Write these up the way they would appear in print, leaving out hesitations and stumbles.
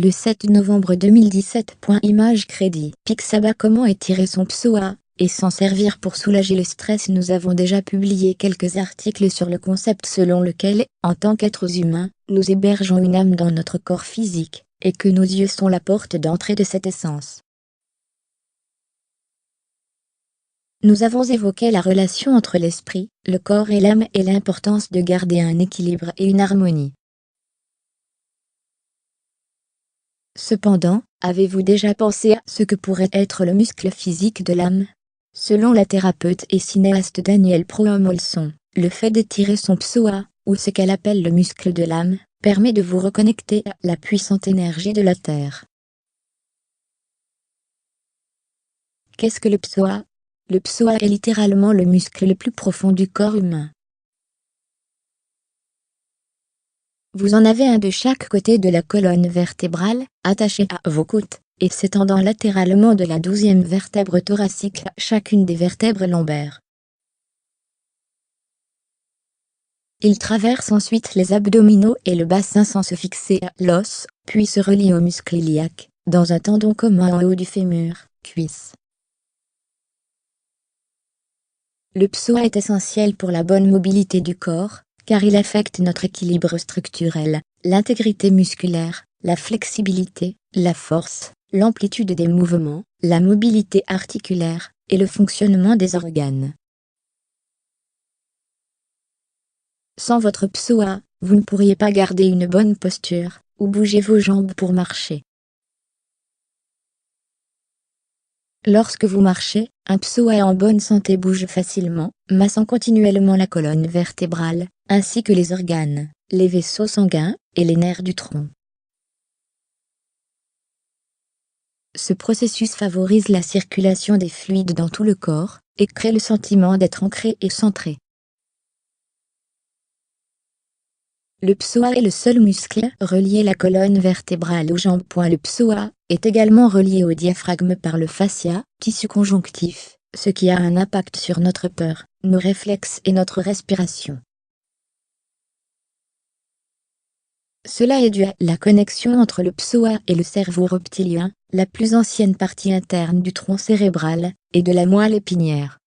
Le 7 novembre 2017. Image crédit. Pixaba. Comment étirer son psoas et s'en servir pour soulager le stress. Nous avons déjà publié quelques articles sur le concept selon lequel, en tant qu'êtres humains, nous hébergeons une âme dans notre corps physique, et que nos yeux sont la porte d'entrée de cette essence. Nous avons évoqué la relation entre l'esprit, le corps et l'âme et l'importance de garder un équilibre et une harmonie. Cependant, avez-vous déjà pensé à ce que pourrait être le muscle physique de l'âme? Selon la thérapeute et cinéaste Danielle Proholson, le fait d'étirer son psoas, ou ce qu'elle appelle le muscle de l'âme, permet de vous reconnecter à la puissante énergie de la Terre. Qu'est-ce que le psoas? Le psoas est littéralement le muscle le plus profond du corps humain. Vous en avez un de chaque côté de la colonne vertébrale, attaché à vos côtes, et s'étendant latéralement de la 12e vertèbre thoracique à chacune des vertèbres lombaires. Il traverse ensuite les abdominaux et le bassin sans se fixer à l'os, puis se relie au muscle iliaque, dans un tendon commun en haut du fémur, cuisse. Le psoas est essentiel pour la bonne mobilité du corps, car il affecte notre équilibre structurel, l'intégrité musculaire, la flexibilité, la force, l'amplitude des mouvements, la mobilité articulaire, et le fonctionnement des organes. Sans votre psoas, vous ne pourriez pas garder une bonne posture, ou bouger vos jambes pour marcher. Lorsque vous marchez, un psoas en bonne santé bouge facilement, massant continuellement la colonne vertébrale, ainsi que les organes, les vaisseaux sanguins, et les nerfs du tronc. Ce processus favorise la circulation des fluides dans tout le corps, et crée le sentiment d'être ancré et centré. Le psoas est le seul muscle relié la colonne vertébrale aux jambes. Le psoas est également relié au diaphragme par le fascia, tissu conjonctif, ce qui a un impact sur notre peur, nos réflexes et notre respiration. Cela est dû à la connexion entre le psoas et le cerveau reptilien, la plus ancienne partie interne du tronc cérébral, et de la moelle épinière.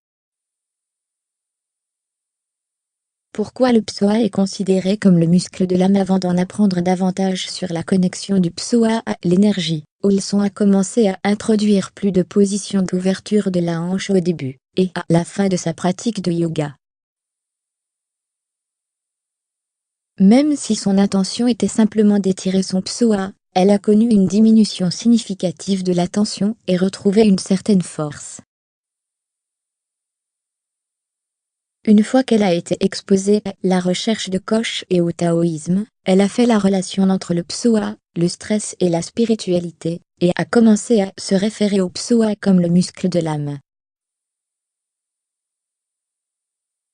Pourquoi le psoas est considéré comme le muscle de l'âme? Avant d'en apprendre davantage sur la connexion du psoas à l'énergie, Olson a commencé à introduire plus de positions d'ouverture de la hanche au début, et à la fin de sa pratique de yoga. Même si son intention était simplement d'étirer son psoas, elle a connu une diminution significative de la tension et retrouvé une certaine force. Une fois qu'elle a été exposée à la recherche de Koch et au taoïsme, elle a fait la relation entre le psoas, le stress et la spiritualité, et a commencé à se référer au psoas comme le muscle de l'âme.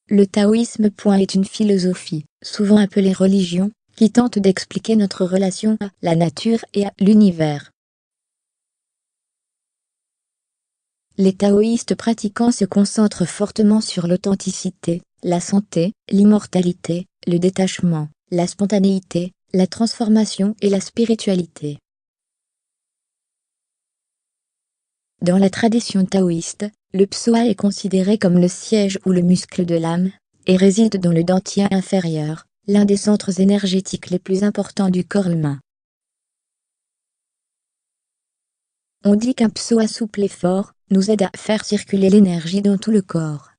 Le taoïsme est une philosophie, souvent appelée religion, qui tente d'expliquer notre relation à la nature et à l'univers. Les taoïstes pratiquants se concentrent fortement sur l'authenticité, la santé, l'immortalité, le détachement, la spontanéité, la transformation et la spiritualité. Dans la tradition taoïste, le psoas est considéré comme le siège ou le muscle de l'âme, et réside dans le dantian inférieur, l'un des centres énergétiques les plus importants du corps humain. On dit qu'un psoas souple et fort nous aide à faire circuler l'énergie dans tout le corps.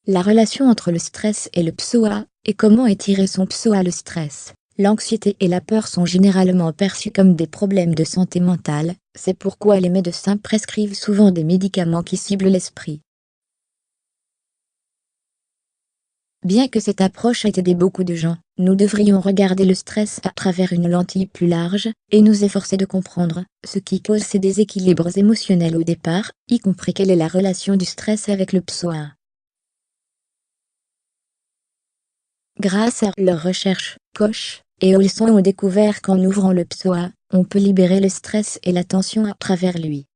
La relation entre le stress et le psoas, et comment étirer son psoas. Le stress, l'anxiété et la peur sont généralement perçus comme des problèmes de santé mentale, c'est pourquoi les médecins prescrivent souvent des médicaments qui ciblent l'esprit. Bien que cette approche ait aidé beaucoup de gens, nous devrions regarder le stress à travers une lentille plus large, et nous efforcer de comprendre ce qui cause ces déséquilibres émotionnels au départ, y compris quelle est la relation du stress avec le psoas. Grâce à leurs recherches, Koch et Olson ont découvert qu'en ouvrant le psoas, on peut libérer le stress et la tension à travers lui.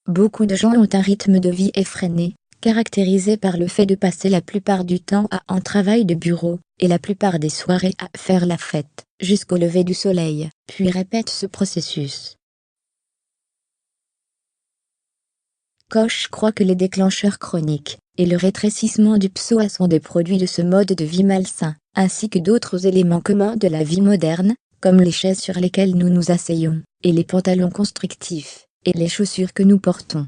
Beaucoup de gens ont un rythme de vie effréné, caractérisée par le fait de passer la plupart du temps à un travail de bureau, et la plupart des soirées à faire la fête, jusqu'au lever du soleil, puis répète ce processus. Koch croit que les déclencheurs chroniques et le rétrécissement du psoas sont des produits de ce mode de vie malsain, ainsi que d'autres éléments communs de la vie moderne, comme les chaises sur lesquelles nous nous asseyons, et les pantalons constrictifs, et les chaussures que nous portons.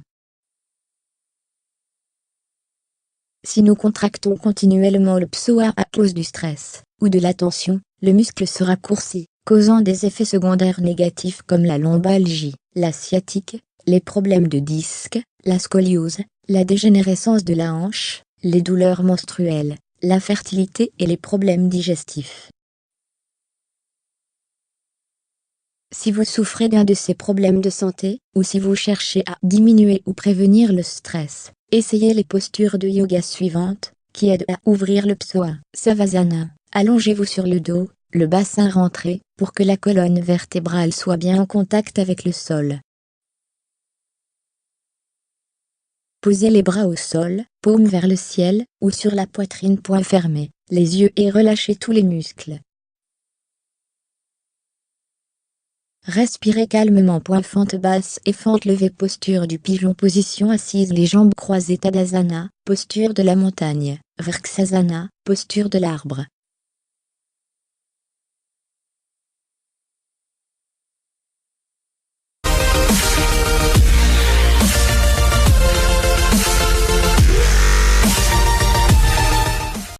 Si nous contractons continuellement le psoas à cause du stress ou de la tension, le muscle se raccourcit, causant des effets secondaires négatifs comme la lombalgie, la sciatique, les problèmes de disque, la scoliose, la dégénérescence de la hanche, les douleurs menstruelles, l'infertilité et les problèmes digestifs. Si vous souffrez d'un de ces problèmes de santé, ou si vous cherchez à diminuer ou prévenir le stress, essayez les postures de yoga suivantes, qui aident à ouvrir le psoas. Savasana. Allongez-vous sur le dos, le bassin rentré, pour que la colonne vertébrale soit bien en contact avec le sol. Posez les bras au sol, paume vers le ciel, ou sur la poitrine, poings fermés, les yeux et relâchez tous les muscles. Respirez calmement, point fente basse et fente levée, posture du pigeon, position assise, les jambes croisées, Tadasana, posture de la montagne, Vrksasana, posture de l'arbre.